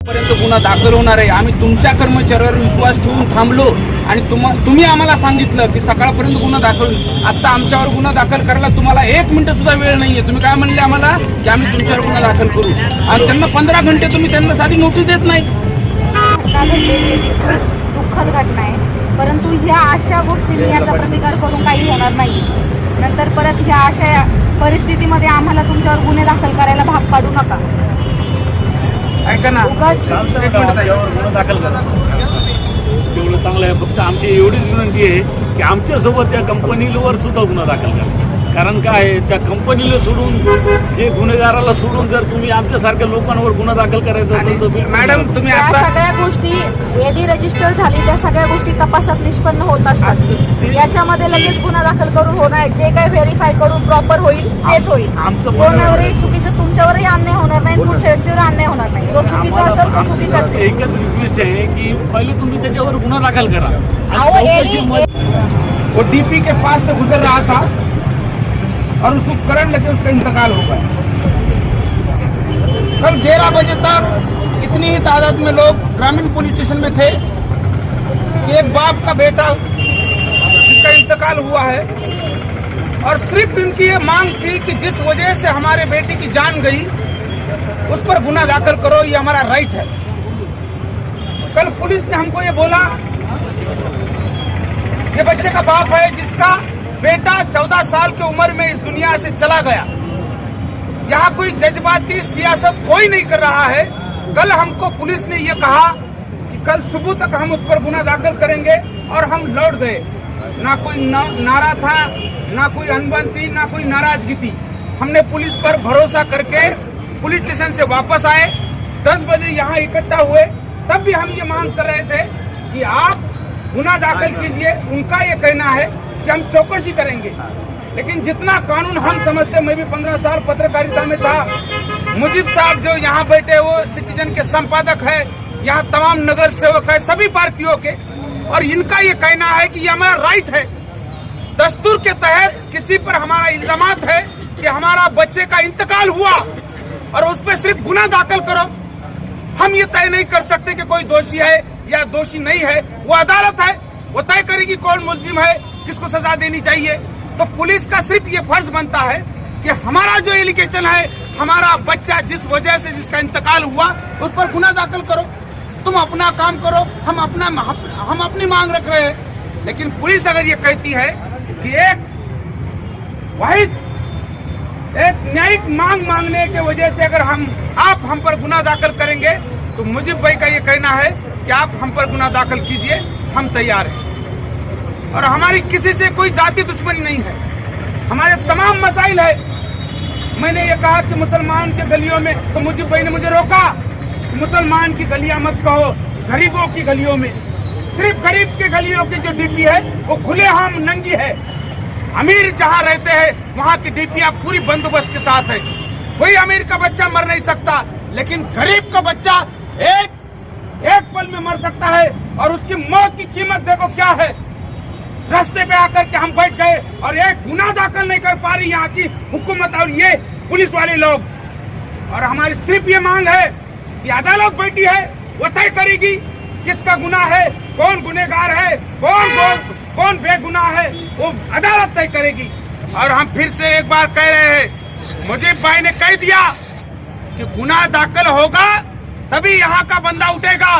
पर्यंत गुन्हा दाखल होणार आहे. आम्ही तुमच्या कर्मचाऱ्यावर विश्वास ठेवून थांबलो आणि तुम्ही आम्हाला सांगितलं की सकाळपर्यंत गुन्हा दाखल. आता आमच्यावर गुन्हा दाखल करायला तुम्हाला 1 मिनिट सुद्धा वेळ नाहीये. तुम्ही काय म्हणले आम्हाला की आम्ही तुमच्यावर गुन्हा दाखल करू आणि त्यांना 15 घंटे तुम्ही त्यांना साधी नोटीस देत नाही. दुःखद घटना आहे, परंतु ह्या अशा गोष्टींनी याचा प्रतिकार करून काही होणार नाही. नंतर परत ह्या अशा परिस्थितीमध्ये आम्हाला तुमच्यावर गुन्हे दाखल करायला भाग पाडू नका. ऐका ना, गुन्हा दाखल करा तेवढं चांगलं आहे. फक्त आमची एवढीच विनंती आहे की आमच्यासोबत त्या कंपनीवर सुद्धा गुन्हा दाखल करा. कारण काय आहे, त्या कंपनीला सोडून जे गुन्हेगाराला सोडून जर तुम्ही आमच्यासारख्या लोकांवर गुन्हा दाखल करायचा असेल तर मॅडम तुम्ही त्या आता सगळ्या गोष्टी एडी रजिस्टर झाली, त्या सगळ्या गोष्टी तपासात निष्पन्न होत असतात. याच्यामध्ये लगेच गुन्हा दाखल करून होणार, जे काही व्हेरीफाय करून प्रॉपर होईल तेच होईल. कोणावरही चुकीचं तुमच्यावरही अन्याय होणार नाही, पुढच्या व्यक्तीवर अन्याय होणार नाही. जो चुकीचा असेल तो चुकीचाच आहे. एकच रिक्वेस्ट आहे की पहिले तुम्ही त्याच्यावर गुन्हा दाखल करा. वो डीपी के पास से गुजर रहा था और उसको करंट लगे उसका इंतकाल हो गया. कल 11 बजे तक इतनी ही तादाद में लोग ग्रामीण पुलिस स्टेशन में थे कि एक बाप का बेटा जिसका इंतकाल हुआ है और सिर्फ इनकी ये मांग थी कि जिस वजह से हमारे बेटे की जान गई उस पर गुनाह दाखिल करो, ये हमारा राइट है. कल पुलिस ने हमको ये बोला, ये बच्चे का बाप है जिसका बेटा 14 साल की उम्र में इस दुनिया से चला गया. यहाँ कोई जज्बाती सियासत कोई नहीं कर रहा है. कल हमको पुलिस ने ये कहा कि कल सुबह तक हम उस पर गुनाह दाखिल करेंगे और हम लौट गए. ना कोई नारा था, ना कोई अनबन थी, ना कोई नाराजगी थी. हमने पुलिस पर भरोसा करके पुलिस स्टेशन से वापस आए. 10 बजे यहाँ इकट्ठा हुए. तब भी हम ये मांग कर रहे थे कि आप गुनाह दाखिल कीजिए. उनका ये कहना है कि हम चौकसी करेंगे, लेकिन जितना कानून हम समझते, मैं भी 15 साल पत्रकारिता में था. मुजीब साहब जो यहाँ बैठे वो सिटीजन के संपादक है, यहाँ तमाम नगर सेवक है सभी पार्टियों के, और इनका ये कहना है कि ये हमारा राइट है. दस्तूर के तहत किसी पर हमारा इल्जामात है कि हमारा बच्चे का इंतकाल हुआ और उस पर सिर्फ गुनाह दाखिल करो. हम ये तय नहीं कर सकते कि कोई दोषी है या दोषी नहीं है. वो अदालत है, वो तय करेगी कौन मुलजिम है, किसको सजा देनी चाहिए. तो पुलिस का सिर्फ ये फर्ज बनता है कि हमारा जो एलिगेशन है, हमारा बच्चा जिस वजह से जिसका इंतकाल हुआ उस पर गुनाह दाखिल करो. तुम अपना काम करो, हम अपनी मांग रख रहे हैं. लेकिन पुलिस अगर ये कहती है कि एक न्यायिक मांग मांगने की वजह से अगर आप हम पर गुनाह दाखिल करेंगे, तो मुजीब भाई का ये कहना है कि आप हम पर गुनाह दाखिल कीजिए, हम तैयार हैं. और हमारी किसी से कोई जाति दुश्मनी नहीं है. हमारे तमाम मसाइल है. मैंने ये कहा कि मुसलमान के गलियों में, तो मुजीब भाई ने मुझे रोका, मुसलमान की गलियां मत कहो, गरीबों की गलियों में. सिर्फ गरीब के गलियों की जो डीपी है वो खुलेआम नंगी है. अमीर जहाँ रहते हैं वहाँ की डीपी पूरी बंदोबस्त के साथ है. कोई अमीर का बच्चा मर नहीं सकता, लेकिन गरीब का बच्चा एक पल में मर सकता है. और उसकी मौत की कीमत देखो क्या है. रास्ते पे आकर के हम बैठ गए और एक गुनाह दाखिल नहीं कर पा रही यहाँ की हुकूमत और ये पुलिस वाले लोग. और हमारी सिर्फ ये मांग है कि अदालत बैठी है, वो तय करेगी किसका गुनाह है, कौन गुनहगार है, कौन बेगुनाह है, वो अदालत तय करेगी. और हम फिर से एक बार कह रहे हैं, मुजीब भाई ने कह दिया कि गुनाह दाखिल होगा तभी यहाँ का बंदा उठेगा,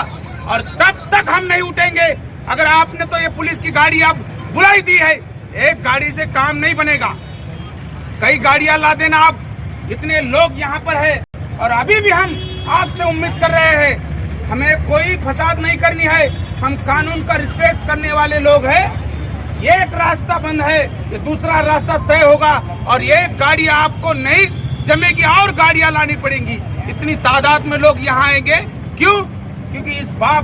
और तब तक हम नहीं उठेंगे. अगर आपने तो ये पुलिस की गाड़ी आप बुलाई दी है, एक गाड़ी से काम नहीं बनेगा, कई गाड़ियां ला देना. आप इतने लोग यहाँ पर है और अभी भी हम आपसे उम्मीद कर रहे हैं, हमें कोई फसाद नहीं करनी है. हम कानून का रिस्पेक्ट करने वाले लोग हैं. एक रास्ता बंद है, ये दूसरा रास्ता तय होगा और ये गाड़ी आपको नहीं जमेगी और गाड़ियां लानी पड़ेंगी. इतनी तादाद में लोग यहाँ आएंगे. क्यों? क्योंकि इस बाप